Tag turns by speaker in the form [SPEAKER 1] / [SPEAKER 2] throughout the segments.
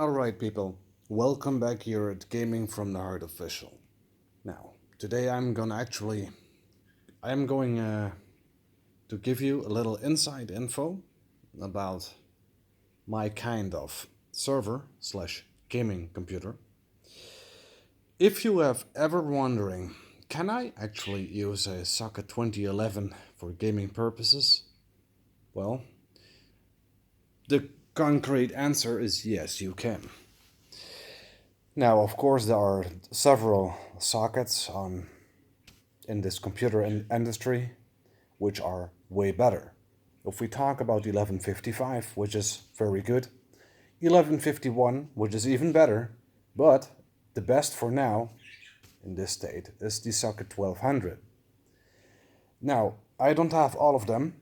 [SPEAKER 1] Alright people, welcome back here at Gaming from the Heart Official. Now, today I'm going to give you a little inside info about my kind of server slash gaming computer. If you have ever wondering, can I actually use a socket 2011 for gaming purposes? Well, the concrete answer is yes, you can. Now, of course, there are several sockets in this computer industry which are way better. If we talk about 1155, which is very good, 1151, which is even better, but the best for now in this state is the socket 1200. Now, I don't have all of them.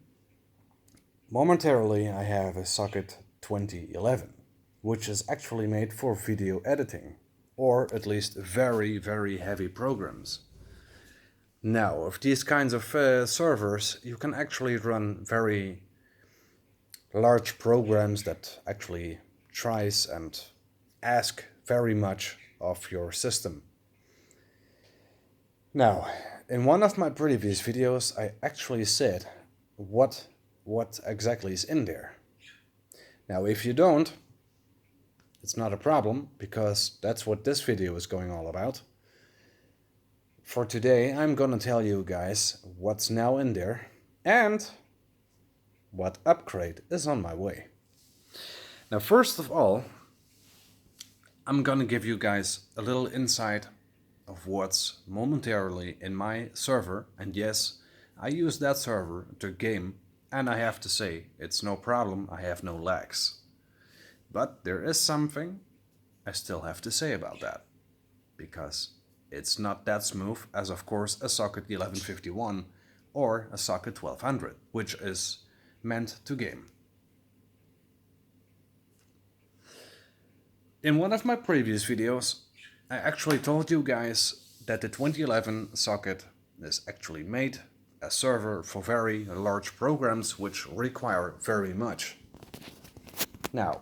[SPEAKER 1] Momentarily, I have a socket 2011, which is actually made for video editing, or at least very, very heavy programs. Now, with these kinds of servers, you can actually run very large programs that actually tries and ask very much of your system. Now, in one of my previous videos, I actually said what exactly is in there. Now, if you don't, it's not a problem, because that's what this video is going all about. For today, I'm gonna tell you guys what's now in there and what upgrade is on my way. Now, first of all, I'm gonna give you guys a little insight of what's momentarily in my server. And yes, I use that server to game, and I have to say, it's no problem, I have no lags. But there is something I still have to say about that, because it's not that smooth as, of course, a socket 1151 or a socket 1200, which is meant to game. In one of my previous videos, I actually told you guys that the 2011 socket is actually made a server for very large programs which require very much. Now,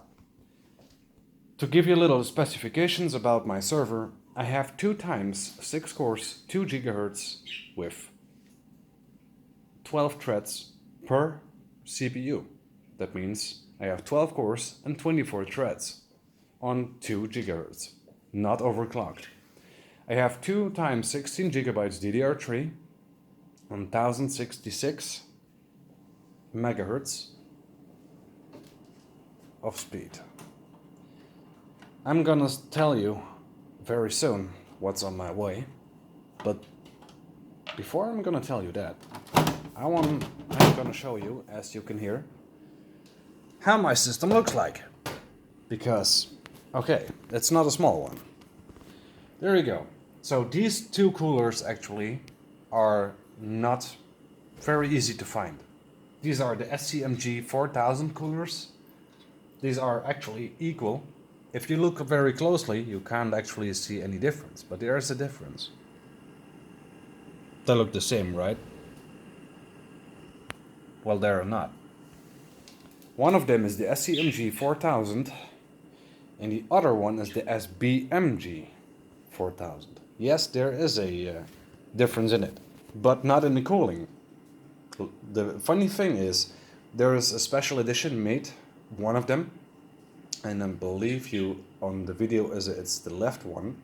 [SPEAKER 1] to give you a little specifications about my server, I have 2 times 6 cores, 2 GHz with 12 threads per CPU. That means I have 12 cores and 24 threads on 2 GHz, not overclocked. I have 2 times 16 GB DDR3 on 1066 megahertz of speed. I'm gonna tell you very soon what's on my way, but before I'm gonna tell you that, I'm gonna show you, as you can hear, how my system looks like. Because, okay, it's not a small one. There you go. So these 2 coolers actually are not very easy to find. These are the SCMG 4000 coolers. These are actually equal. If you look very closely, you can't actually see any difference, but there is a difference. They look the same, right? Well, they're not. One of them is the SCMG 4000, and the other one is the SBMG 4000. Yes, there is a difference in it, but not in the cooling. The funny thing is, there is a special edition made, one of them, and I believe you on the video it's the left one.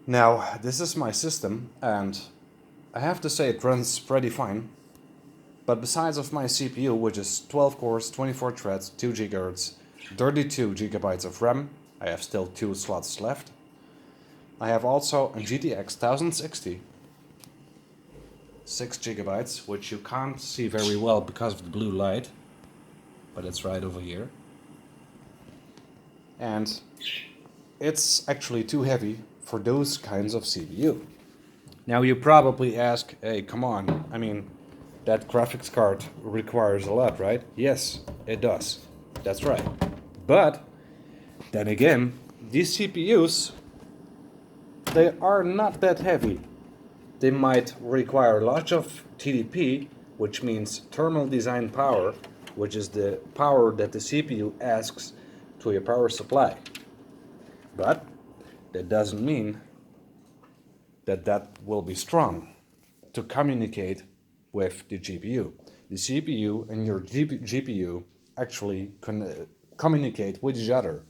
[SPEAKER 1] Now, this is my system, and I have to say it runs pretty fine. But besides of my CPU, which is 12 cores, 24 threads, 2 GHz, 32 GB of RAM, I have still 2 slots left. I have also a GTX 1060, 6 GB, which you can't see very well because of the blue light, but it's right over here. And it's actually too heavy for those kinds of CPU. Now you probably ask, hey, come on, I mean, that graphics card requires a lot, right? Yes, it does. That's right. But then again, these CPUs, they are not that heavy. They might require lots of TDP, which means thermal design power, which is the power that the CPU asks to your power supply. But that doesn't mean that that will be strong to communicate with the GPU. The CPU and your GPU actually communicate with each other.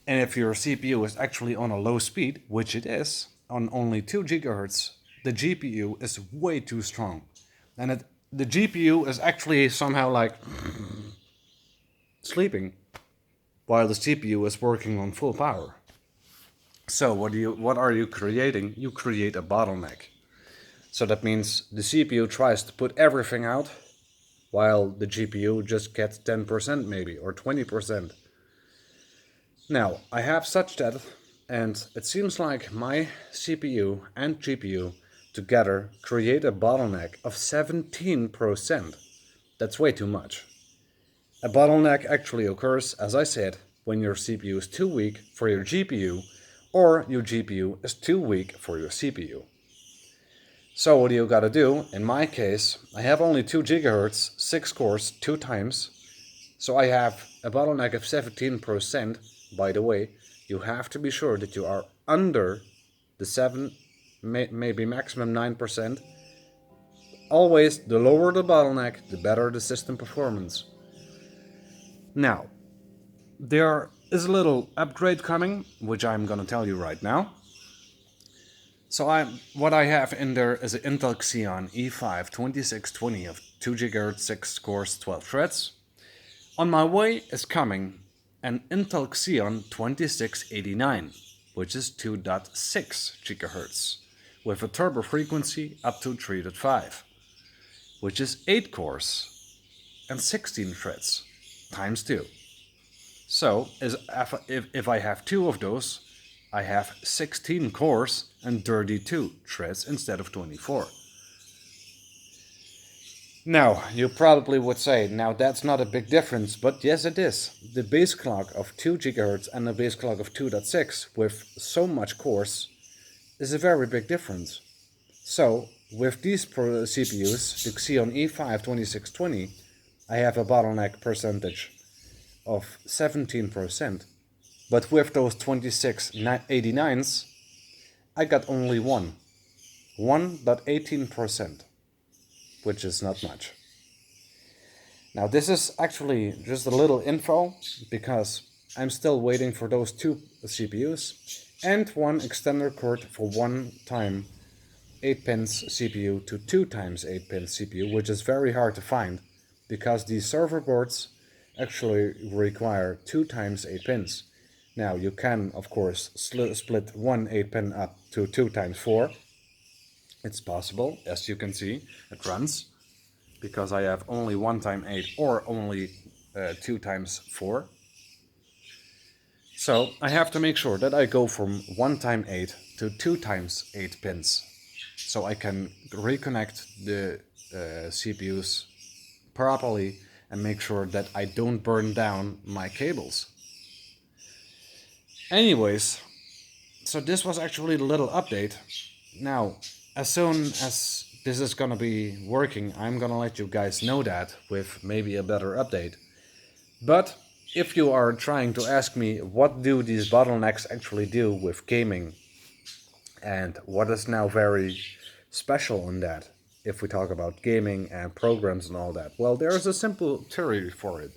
[SPEAKER 1] And if your CPU is actually on a low speed, which it is, on only 2 GHz, the GPU is way too strong. And the GPU is actually somehow like sleeping while the CPU is working on full power. So what are you creating? You create a bottleneck. So that means the CPU tries to put everything out while the GPU just gets 10% maybe or 20%. Now, I have such that, and it seems like my CPU and GPU together create a bottleneck of 17%. That's way too much. A bottleneck actually occurs, as I said, when your CPU is too weak for your GPU or your GPU is too weak for your CPU. So what do you gotta do? In my case, I have only 2 GHz, 6 cores, 2 times. So I have a bottleneck of 17%. By the way, you have to be sure that you are under the 7, maybe maximum 9%. Always, the lower the bottleneck, the better the system performance. Now, there is a little upgrade coming, which I'm gonna tell you right now. So what I have in there is an Intel Xeon E5 2620 of 2 GHz, 6 cores, 12 threads. On my way is coming an Intel Xeon 2689, which is 2.6 GHz, with a turbo frequency up to 3.5, which is 8 cores and 16 threads, times 2. So if I have 2 of those, I have 16 cores and 32 threads instead of 24. Now, you probably would say, now that's not a big difference, but yes it is. The base clock of 2 GHz and the base clock of 2.6 with so much cores is a very big difference. So, with these CPUs, the Xeon E5 2620, I have a bottleneck percentage of 17%. But with those 2689s, I got only 1.18%. Which is not much. Now this is actually just a little info because I'm still waiting for those 2 CPUs and 1 extender cord for 1 time 8 pins CPU to 2 times 8 pins CPU, which is very hard to find because these server boards actually require 2 times 8 pins. Now you can of course split one 8 pin up to 2 times 4. It's possible, as you can see, it runs, because I have only 1 times 8 or only 2 times 4. So I have to make sure that I go from 1 times 8 to 2 times 8 pins, so I can reconnect the CPUs properly and make sure that I don't burn down my cables. Anyways, so this was actually the little update. Now, as soon as this is gonna be working, I'm gonna let you guys know that with maybe a better update. But if you are trying to ask me what do these bottlenecks actually do with gaming and what is now very special in that, if we talk about gaming and programs and all that, well, there's a simple theory for it.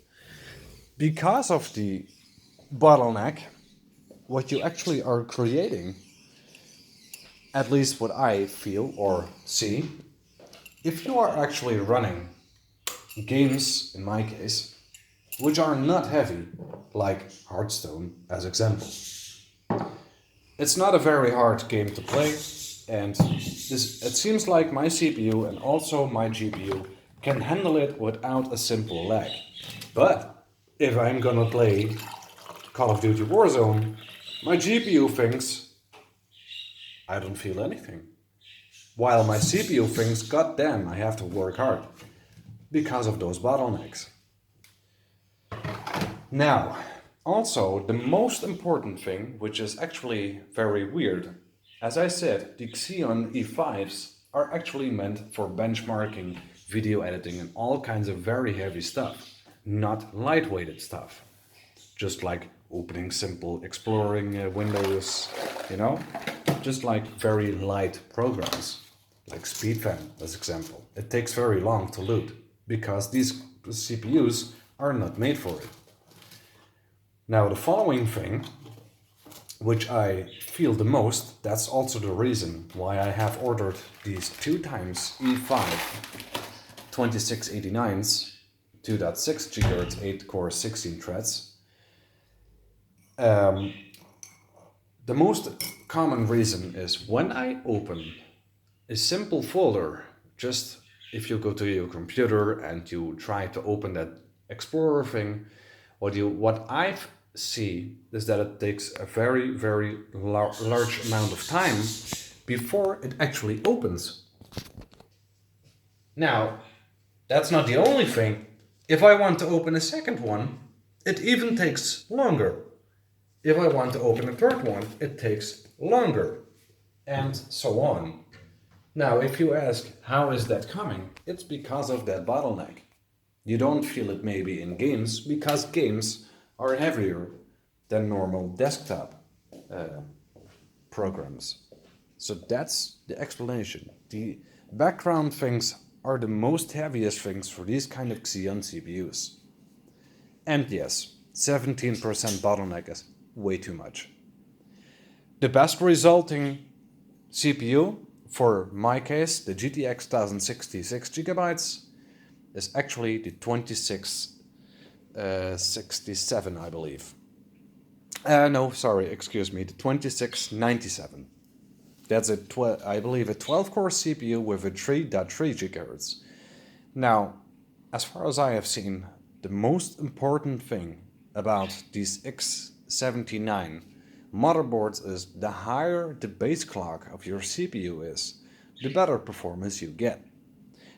[SPEAKER 1] Because of the bottleneck, what you actually are creating, at least what I feel or see, if you are actually running games, in my case, which are not heavy, like Hearthstone as example. It's not a very hard game to play, and it seems like my CPU and also my GPU can handle it without a simple lag. But if I'm gonna play Call of Duty Warzone, my GPU thinks I don't feel anything. While my CPU thinks, god damn, I have to work hard. Because of those bottlenecks. Now, also the most important thing, which is actually very weird, as I said, the Xeon E5s are actually meant for benchmarking, video editing and all kinds of very heavy stuff, not lightweighted stuff. just like opening simple exploring windows, you know, just like very light programs, like SpeedFan as example. It takes very long to load because these CPUs are not made for it. Now the following thing, which I feel the most, that's also the reason why I have ordered these 2x E5 2689s, 2.6 GHz, 8 core, 16 threads. The most common reason is when I open a simple folder, just if you go to your computer and you try to open that Explorer thing, what I see is that it takes a very, very large amount of time before it actually opens. Now, that's not the only thing. If I want to open a second one, it even takes longer. If I want to open a third one, it takes longer, and so on. Now, if you ask, how is that coming? It's because of that bottleneck. You don't feel it maybe in games, because games are heavier than normal desktop programs. So that's the explanation. The background things are the most heaviest things for these kind of Xeon CPUs. And yes, 17% bottleneck is way too much. The best resulting CPU, for my case, the GTX 1060 6GB, is actually the 2667, I believe. No, sorry, excuse me, the 2697. That's I believe a 12-core CPU with a 3.3 GHz. Now, as far as I have seen, the most important thing about these X79 motherboards is the higher the base clock of your CPU is, the better performance you get.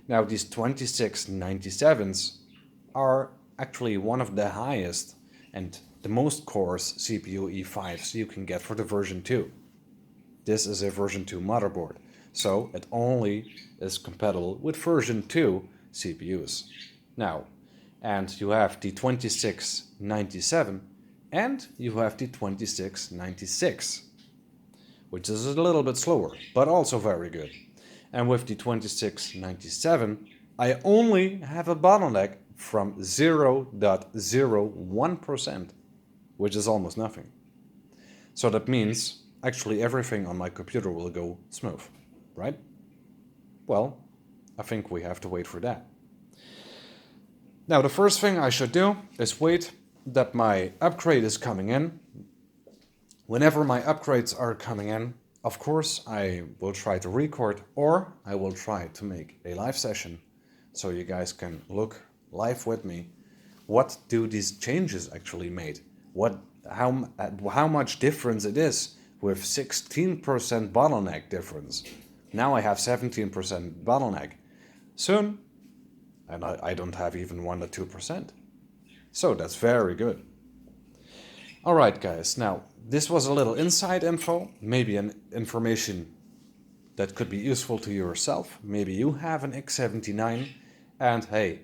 [SPEAKER 1] Now, these 2697s are actually one of the highest and the most cores CPU E5s you can get for the version 2. This is a version 2 motherboard, so it only is compatible with version 2 CPUs. Now, and you have the 2697 and you have the 2696, which is a little bit slower, but also very good. And with the 2697, I only have a bottleneck from 0.01%, which is almost nothing. So that means actually everything on my computer will go smooth, right? Well, I think we have to wait for that. Now, the first thing I should do is wait that my upgrade is coming in. Whenever my upgrades are coming in, of course, I will try to record, or I will try to make a live session so you guys can look live with me. What do these changes actually made? How much difference it is with 16% bottleneck difference. Now I have 17% bottleneck. Soon, and I don't have even 1 or 2%. So that's very good. Alright guys, now this was a little inside info, maybe an information that could be useful to yourself. Maybe you have an X79, and hey,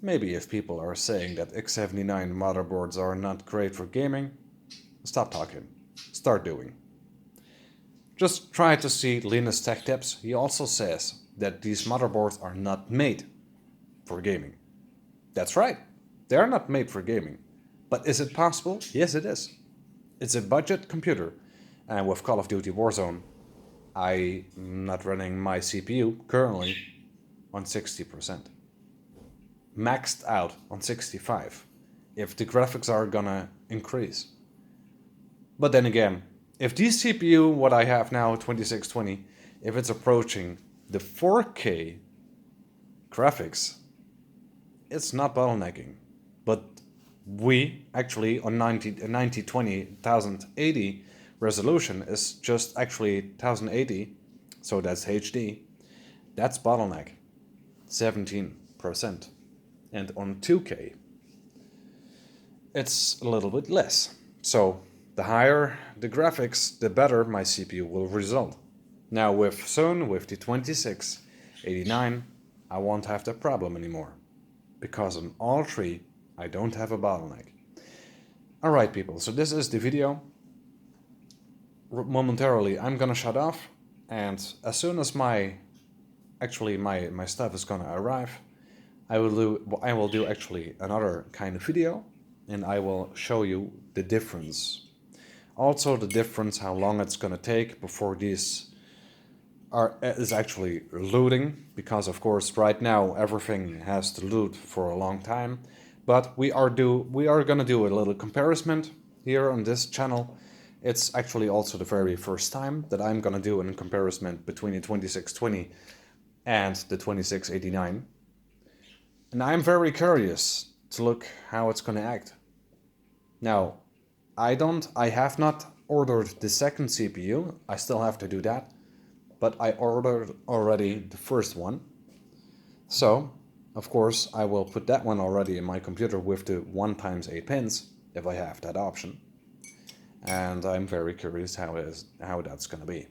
[SPEAKER 1] maybe if people are saying that X79 motherboards are not great for gaming, stop talking, start doing. Just try to see Linus Tech Tips. He also says that these motherboards are not made for gaming. That's right, they are not made for gaming. But is it possible? Yes, it is. It's a budget computer, and with Call of Duty Warzone, I'm not running my CPU currently on 60%. Maxed out on 65, if the graphics are gonna increase. But then again, if this CPU, what I have now, 2620, if it's approaching the 4K graphics, it's not bottlenecking. But we actually on 9020 1080 resolution is just actually 1080, so that's HD. That's bottleneck, 17%. And on 2K, it's a little bit less. So the higher the graphics, the better my CPU will result. Now with the 2689, I won't have that problem anymore, because on all three I don't have a bottleneck. Alright people, so this is the video. Momentarily I'm gonna shut off, and as soon as my stuff is gonna arrive, I will do actually another kind of video, and I will show you the difference. Also the difference how long it's gonna take before these is actually loading, because of course right now everything has to load for a long time. But we are gonna do a little comparison here on this channel. It's actually also the very first time that I'm gonna do a comparison between the 2620 and the 2689. And I'm very curious to look how it's gonna act. Now, I have not ordered the second CPU, I still have to do that, but I ordered already the first one. So, of course, I will put that one already in my computer with the 1x8 pins, if I have that option. And I'm very curious how that's gonna be.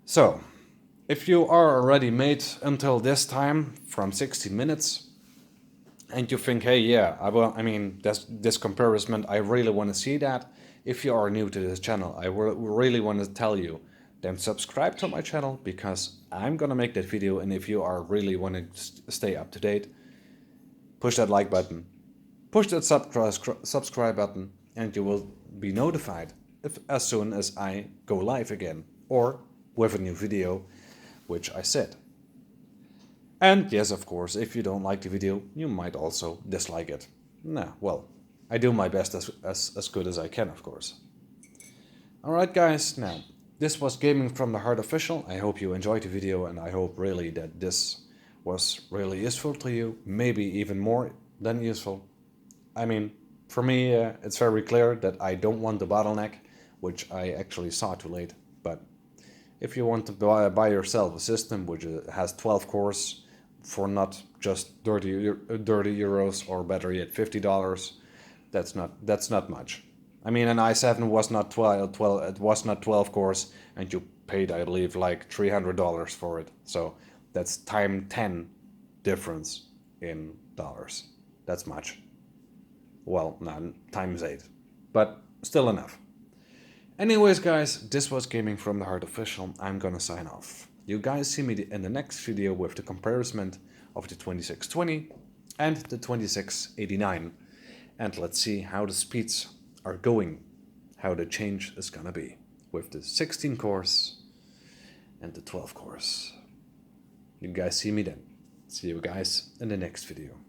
[SPEAKER 1] So, if you are already made until this time, from 60 minutes, and you think, hey, yeah, this comparison, I really want to see that. If you are new to this channel, I really want to tell you, then subscribe to my channel, because I'm gonna make that video. And if you are really want to stay up to date, push that like button, push that subscribe button, and you will be notified as soon as I go live again, or with a new video, which I said. And yes, of course, if you don't like the video, you might also dislike it. Nah, well, I do my best as good as I can, of course. Alright guys, now, this was Gaming from the Heart Official. I hope you enjoyed the video, and I hope really that this was really useful to you, maybe even more than useful. I mean, for me, it's very clear that I don't want the bottleneck, which I actually saw too late. But if you want to buy yourself a system which has 12 cores for not just 30 euros, or better yet $50, that's not much. I mean, an i7 was not 12 cores, and you paid, I believe, like $300 for it. So that's times 10 difference in dollars. That's much. Well, no, times 8, but still enough. Anyways, guys, this was Gaming from the Heart Official. I'm gonna sign off. You guys see me in the next video with the comparison of the 2620 and the 2689. And let's see how the speeds are going, how the change is gonna be with the 16 cores and the 12 cores. You guys see me then. See you guys in the next video.